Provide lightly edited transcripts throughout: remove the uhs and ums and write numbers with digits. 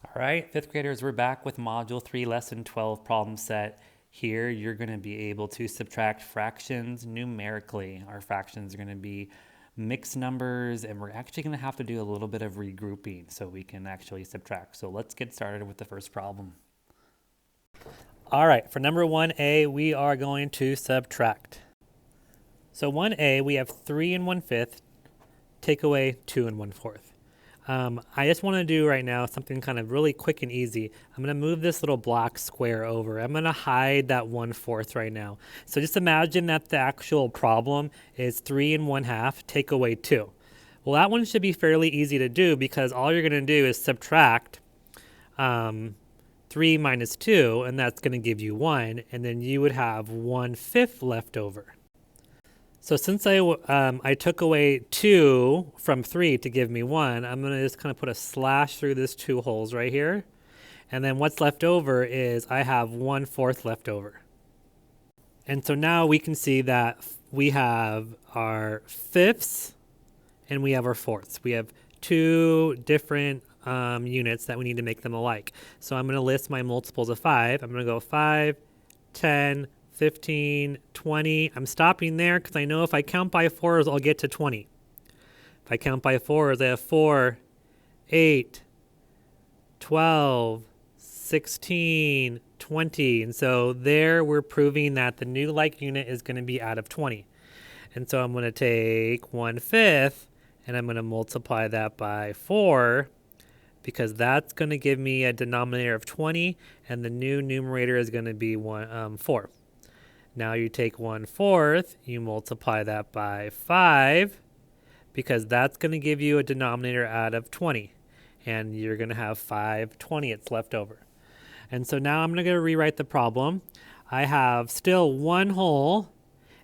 All right, fifth graders, we're back with Module 3, Lesson 12 problem set. Here, you're going to be able to subtract fractions numerically. Our fractions are going to be mixed numbers, and we're actually going to have to do a little bit of regrouping so we can actually subtract. So let's get started with the first problem. All right, for number 1a, we are going to subtract. So 1a, we have 3 1/5, take away 2 1/4. I just want to do right now something kind of really quick and easy. I'm going to move this little block square over. I'm going to hide that 1/4 right now. So just imagine that the actual problem is 3 1/2, take away 2. Well, that one should be fairly easy to do because all you're going to do is subtract 3 minus 2, and that's going to give you 1, and then you would have 1/5 left over. So since I took away 2 from 3 to give me 1, I'm going to just kind of put a slash through this 2 holes right here. And then what's left over is I have 1/4 left over. And so now we can see that we have our fifths and we have our fourths. We have 2 different units that we need to make them alike. So I'm going to list my multiples of 5. I'm going to go 5, 10, 15, 20. I'm stopping there because I know if I count by 4s, I'll get to 20. If I count by 4s, I have 4, 8, 12, 16, 20. And so there we're proving that the new like unit is going to be out of 20. And so I'm going to take 1/5 and I'm going to multiply that by 4 because that's going to give me a denominator of 20 and the new numerator is going to be 4. Now you take 1/4, you multiply that by 5, because that's going to give you a denominator out of 20. And you're going to have 5/20ths left over. And so now I'm going to rewrite the problem. I have still 1 whole,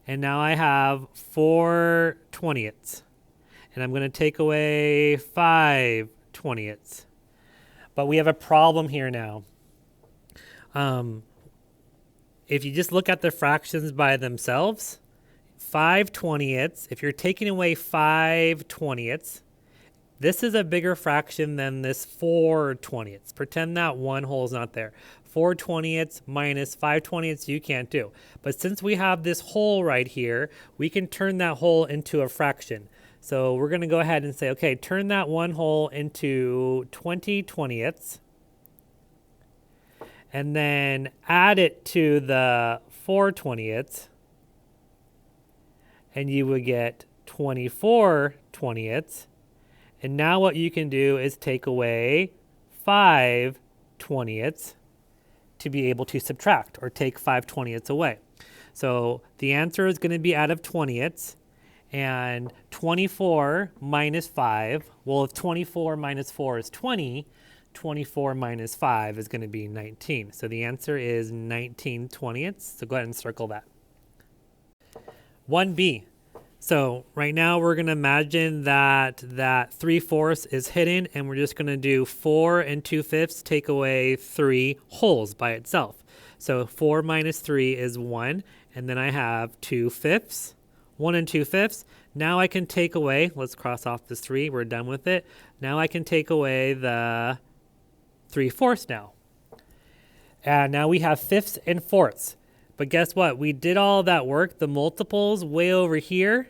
and now I have 4/20ths. And I'm going to take away 5/20ths. But we have a problem here now. If you just look at the fractions by themselves, 5/20ths, if you're taking away 5/20ths, this is a bigger fraction than this 4/20ths. Pretend that 1 whole is not there. 4/20ths minus 5/20ths you can't do. But since we have this whole right here, we can turn that whole into a fraction. So we're going to go ahead and say, okay, turn that 1 whole into 20/20ths. And then add it to the 4/20ths, and you would get 24/20ths. And now what you can do is take away 5/20ths to be able to subtract, or take 5/20ths away. So the answer is going to be out of 20ths, and 24 minus 5, well, if 24 minus 4 is 20, 24 minus 5 is going to be 19. So the answer is 19/20ths. So go ahead and circle that. 1b. So right now we're going to imagine that 3/4 is hidden, and we're just going to do 4 2/5 take away 3 wholes by itself. So 4 minus 3 is 1, and then I have 2/5. 1 2/5. Now I can take away, let's cross off this 3, we're done with it. Now I can take away the 3/4 now. And now we have fifths and fourths. But guess what? We did all of that work, the multiples way over here,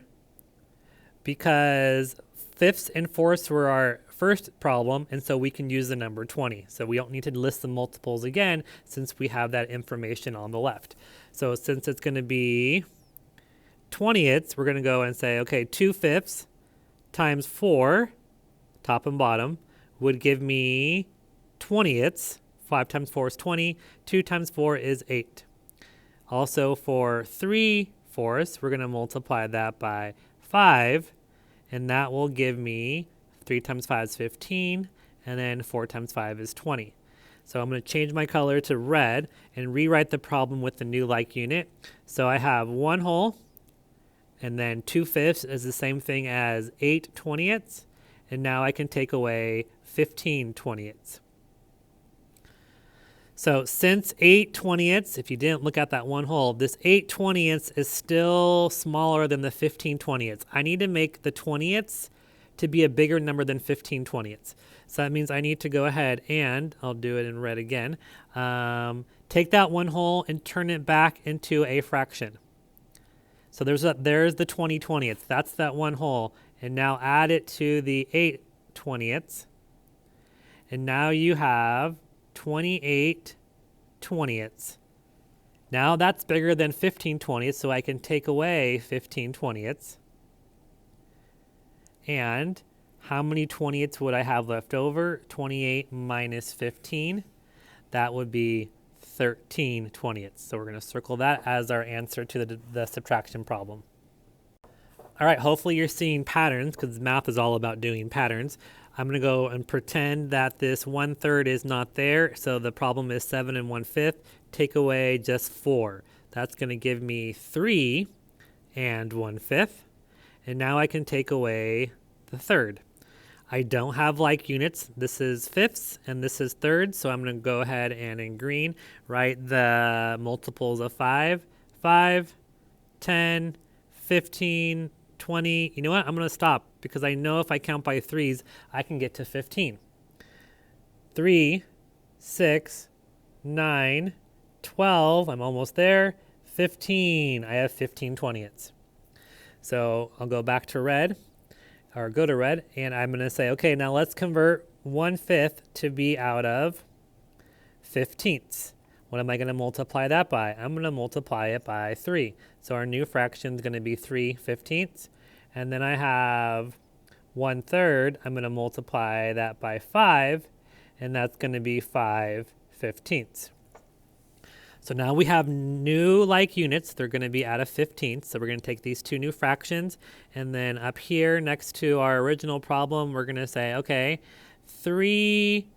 because fifths and fourths were our first problem, and so we can use the number 20. So we don't need to list the multiples again since we have that information on the left. So since it's going to be 20ths, we're going to go and say, okay, 2/5 times 4, top and bottom, would give me 20ths. 5 times 4 is 20. 2 times 4 is 8. Also for 3/4, we're going to multiply that by 5, and that will give me 3 times 5 is 15, and then 4 times 5 is 20. So I'm going to change my color to red and rewrite the problem with the new like unit. So I have 1 whole, and then 2/5 is the same thing as 8/20ths, and now I can take away 15/20ths. So since 8/20ths, if you didn't look at that 1 whole, this 8/20ths is still smaller than the 15/20ths. I need to make the 20ths to be a bigger number than 15/20. So that means I need to go ahead and, I'll do it in red again, take that 1 whole and turn it back into a fraction. So there's the 20/20. That's that 1 whole. And now add it to the 8/20. And now you have 28/20. Now that's bigger than 15/20, so I can take away 15/20. And how many 20ths would I have left over? 28 minus 15. That would be 13/20. So we're going to circle that as our answer to the subtraction problem. All right, hopefully you're seeing patterns because math is all about doing patterns. I'm going to go and pretend that this 1/3 is not there. So the problem is 7 1/5. Take away just 4. That's going to give me 3 1/5. And now I can take away the third. I don't have like units. This is fifths and this is thirds. So I'm going to go ahead and in green write the multiples of 5. 5, 10, 15, 20. You know what? I'm going to stop because I know if I count by threes, I can get to 15. 3, 6, 9, 12. I'm almost there. 15. I have 15/20. So I'll go back to red, or go to red, and I'm going to say, okay, now let's convert 1/5 to be out of 15ths. What am I going to multiply that by? I'm going to multiply it by 3. So our new fraction is going to be 3/15. And then I have 1/3. I'm going to multiply that by 5, and that's going to be 5/15. So now we have new like units. They're going to be out of 15ths. So we're going to take these two new fractions, and then up here next to our original problem, we're going to say, okay, 3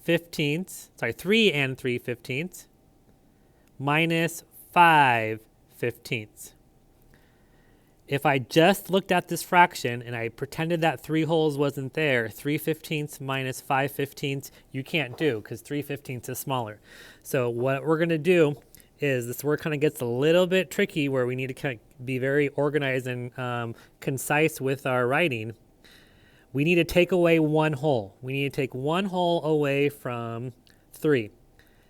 and 3/15 minus 5/15. If I just looked at this fraction and I pretended that 3 wholes wasn't there, 3/15 minus 5/15, you can't do because 3/15 is smaller. So what we're going to do is, this word kind of gets a little bit tricky where we need to kind of be very organized and concise with our writing. We need to take away 1 whole. We need to take 1 whole away from 3.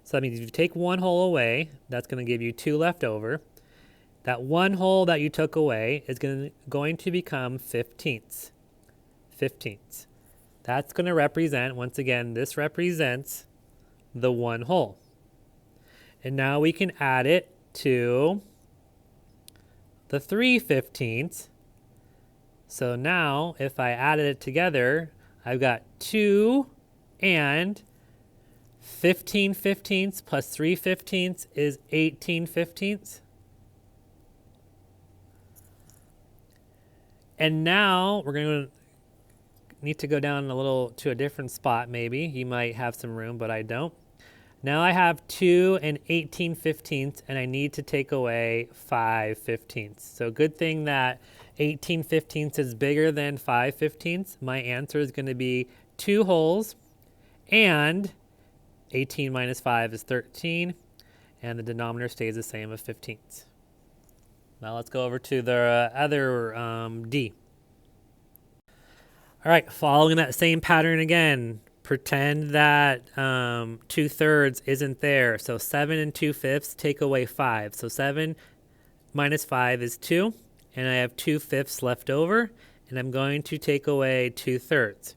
So that means if you take 1 whole away, that's going to give you 2 left over. That 1 whole that you took away is going to become 15ths. 15ths. That's going to represent, once again, this represents the 1 whole. And now we can add it to the 3/15. So now if I added it together, I've got 2 and 15/15 plus 3/15 is 18/15. And now we're going to need to go down a little to a different spot maybe. You might have some room, but I don't. Now I have 2 and 18/15, and I need to take away 5/15. So good thing that 18/15 is bigger than 5/15. My answer is going to be 2 wholes, and 18 minus 5 is 13, and the denominator stays the same of 15ths. Now let's go over to the other D. All right, following that same pattern again, pretend that 2/3 isn't there. So 7 2/5, take away 5. So 7 minus 5 is 2, and I have 2/5 left over, and I'm going to take away 2/3.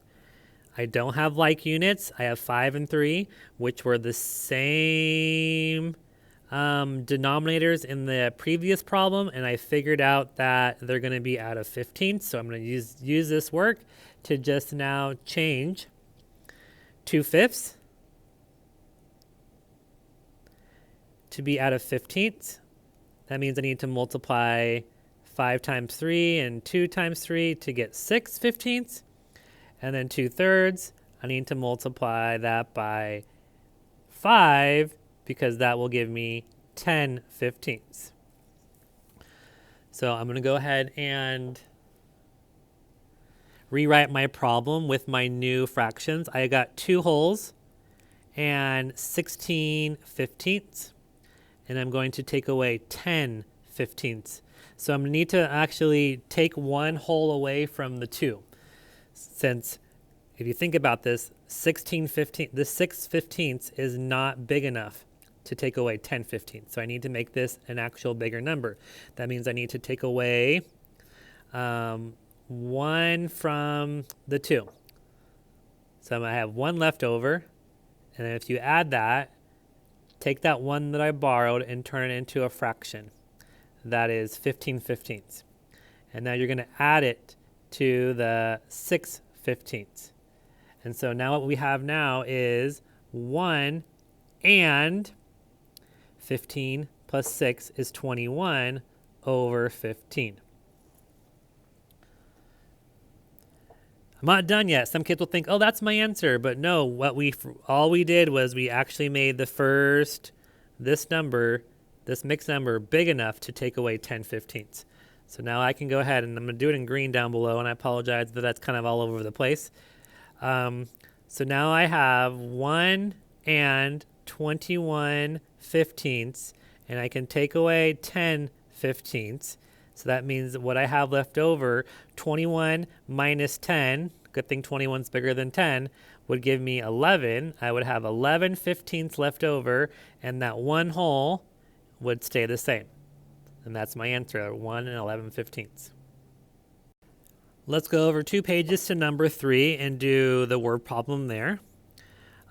I don't have like units. I have 5 and 3, which were the same denominators in the previous problem, and I figured out that they're going to be out of 15. So I'm going to use this work to just now change 2/5 to be out of 15ths. That means I need to multiply 5 times 3 and 2 times 3 to get 6/15. And then 2/3, I need to multiply that by 5 because that will give me 10/15. So I'm going to go ahead and rewrite my problem with my new fractions. I got 2 wholes and 16/15, and I'm going to take away 10/15. So I'm going to need to actually take 1 whole away from the 2. since if you think about this, 16/15, this 6/15 is not big enough to take away 10/15. So I need to make this an actual bigger number. That means I need to take away 1 from the 2. So I'm going to have 1 left over. And if you add that, take that 1 that I borrowed and turn it into a fraction. That is 15/15. And now you're going to add it to the 6/15. And so now what we have now is 1 and 15 plus 6 is 21 over 15. I'm not done yet. Some kids will think, oh, that's my answer. But no, all we did was we actually made this mixed number big enough to take away 10/15. So now I can go ahead and I'm going to do it in green down below, and I apologize that that's kind of all over the place. So now I have 1 and 21/15, and I can take away 10/15. So that means what I have left over, 21 minus 10, good thing 21 is bigger than 10, would give me 11. I would have 11/15 left over, and that 1 whole would stay the same. And that's my answer, 1 and 11/15. Let's go over 2 pages to number 3 and do the word problem there.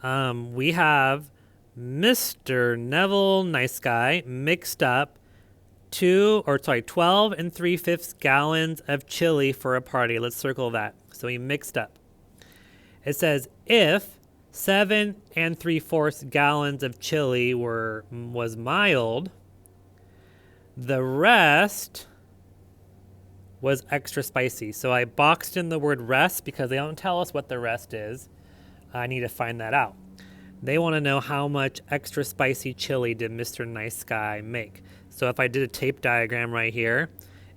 We have Mr. Neville Nice Guy mixed up 12 3/5 gallons of chili for a party. Let's circle that. So he mixed up. It says if 7 3/4 gallons of chili was mild, the rest was extra spicy. So I boxed in the word rest because they don't tell us what the rest is. I need to find that out. They want to know how much extra spicy chili did Mr. Nice Guy make. So if I did a tape diagram right here,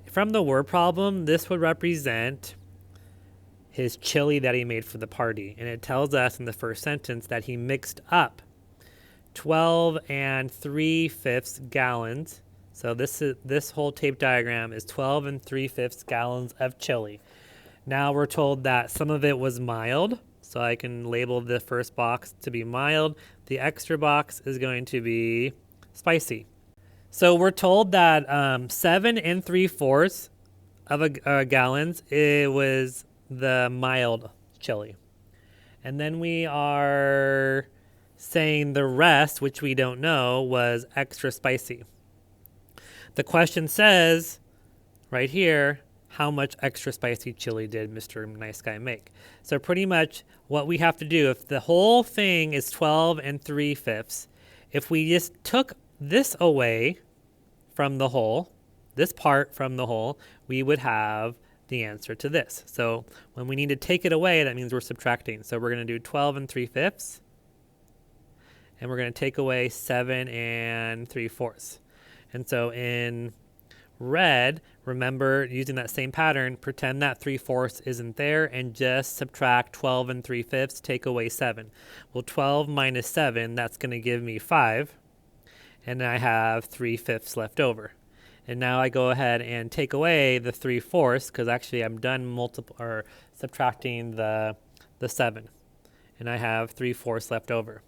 from the word problem, this would represent his chili that he made for the party. And it tells us in the first sentence that he mixed up 12 3/5 gallons. So this whole tape diagram is 12 3/5 gallons of chili. Now we're told that some of it was mild, so I can label the first box to be mild. The extra box is going to be spicy. So we're told that 7 3/4 of a gallons, it was the mild chili. And then we are saying the rest, which we don't know, was extra spicy. The question says right here, how much extra spicy chili did Mr. Nice Guy make? So pretty much what we have to do, if the whole thing is 12 3/5, if we just took this away from the whole, this part from the whole, we would have the answer to this. So when we need to take it away, that means we're subtracting. So we're going to do 12 3/5, and we're going to take away 7 3/4. And so in red, remember using that same pattern, pretend that 3/4 isn't there and just subtract 12 3/5, take away 7. Well, 12 minus 7, that's going to give me 5. And I have 3/5 left over. And now I go ahead and take away the 3/4 because actually I'm done subtracting the 7. And I have 3/4 left over.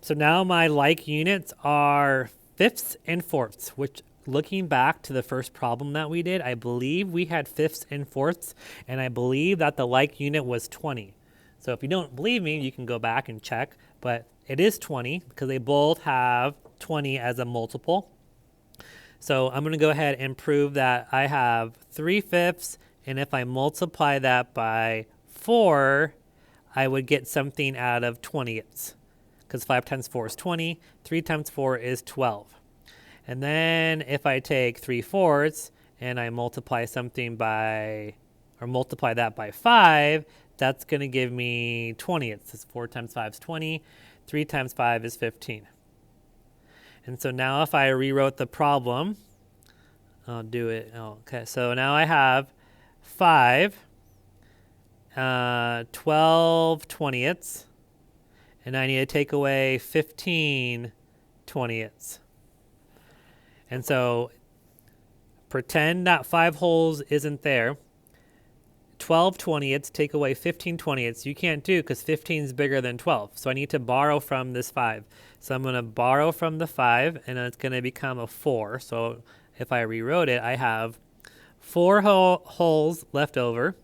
So now my like units are fifths and fourths, which looking back to the first problem that we did, I believe we had fifths and fourths, and I believe that the like unit was 20. So if you don't believe me, you can go back and check, but it is 20 because they both have 20 as a multiple. So I'm going to go ahead and prove that I have 3/5, and if I multiply that by 4, I would get something out of 20ths. Because 5 times 4 is 20, 3 times 4 is 12. And then if I take 3/4 and I multiply multiply that by 5, that's going to give me 20ths. 4 times 5 is 20, 3 times 5 is 15. And so now if I rewrote the problem, I'll do it. Okay, so now I have 5, 12 20ths. And I need to take away 15 20ths. And so pretend that 5 wholes isn't there. 12 twentieths, take away 15 twentieths. You can't do because 15 is bigger than 12. So I need to borrow from this 5. So I'm going to borrow from the 5, and it's going to become a 4. So if I rewrote it, I have 4 wholes left over.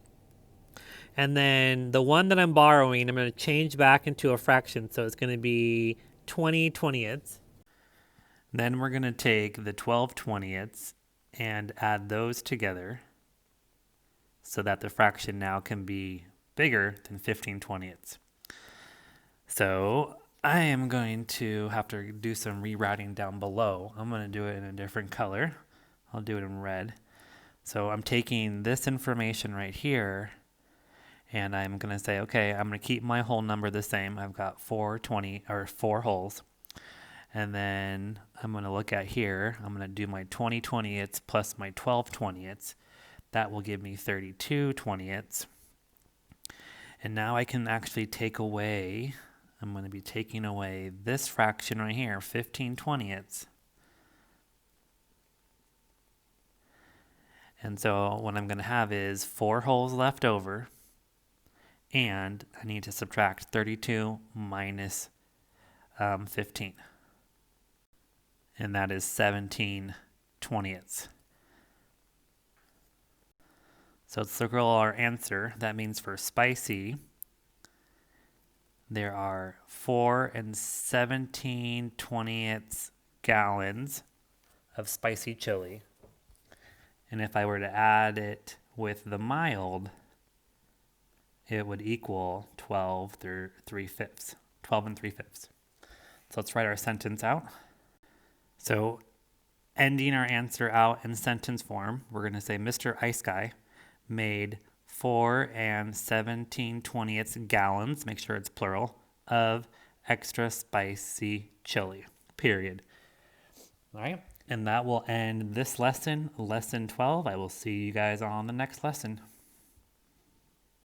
And then the one that I'm borrowing, I'm going to change back into a fraction. So it's going to be 20 twentieths. Then we're going to take the 12 twentieths and add those together so that the fraction now can be bigger than 15 twentieths. So I am going to have to do some rewriting down below. I'm going to do it in a different color. I'll do it in red. So I'm taking this information right here, and I'm going to say, okay, I'm going to keep my whole number the same. I've got 4 holes. And then I'm going to look at here. I'm going to do my 20 twentieths plus my 12 twentieths. That will give me 32 twentieths. And now I can actually take away, I'm going to be taking away this fraction right here, 15 twentieths. And so what I'm going to have is 4 wholes left over, and I need to subtract 32 minus 15. And that is 17 twentieths. So let's circle our answer. That means for spicy, there are 4 and 17 twentieths gallons of spicy chili. And if I were to add it with the mild, it would equal 12 and 3/5. So let's write our sentence out. So ending our answer out in sentence form, we're going to say Mr. Ice Guy made 4 and 17 twentieths gallons, make sure it's plural, of extra spicy chili, period. All right, and that will end this lesson, lesson 12. I will see you guys on the next lesson.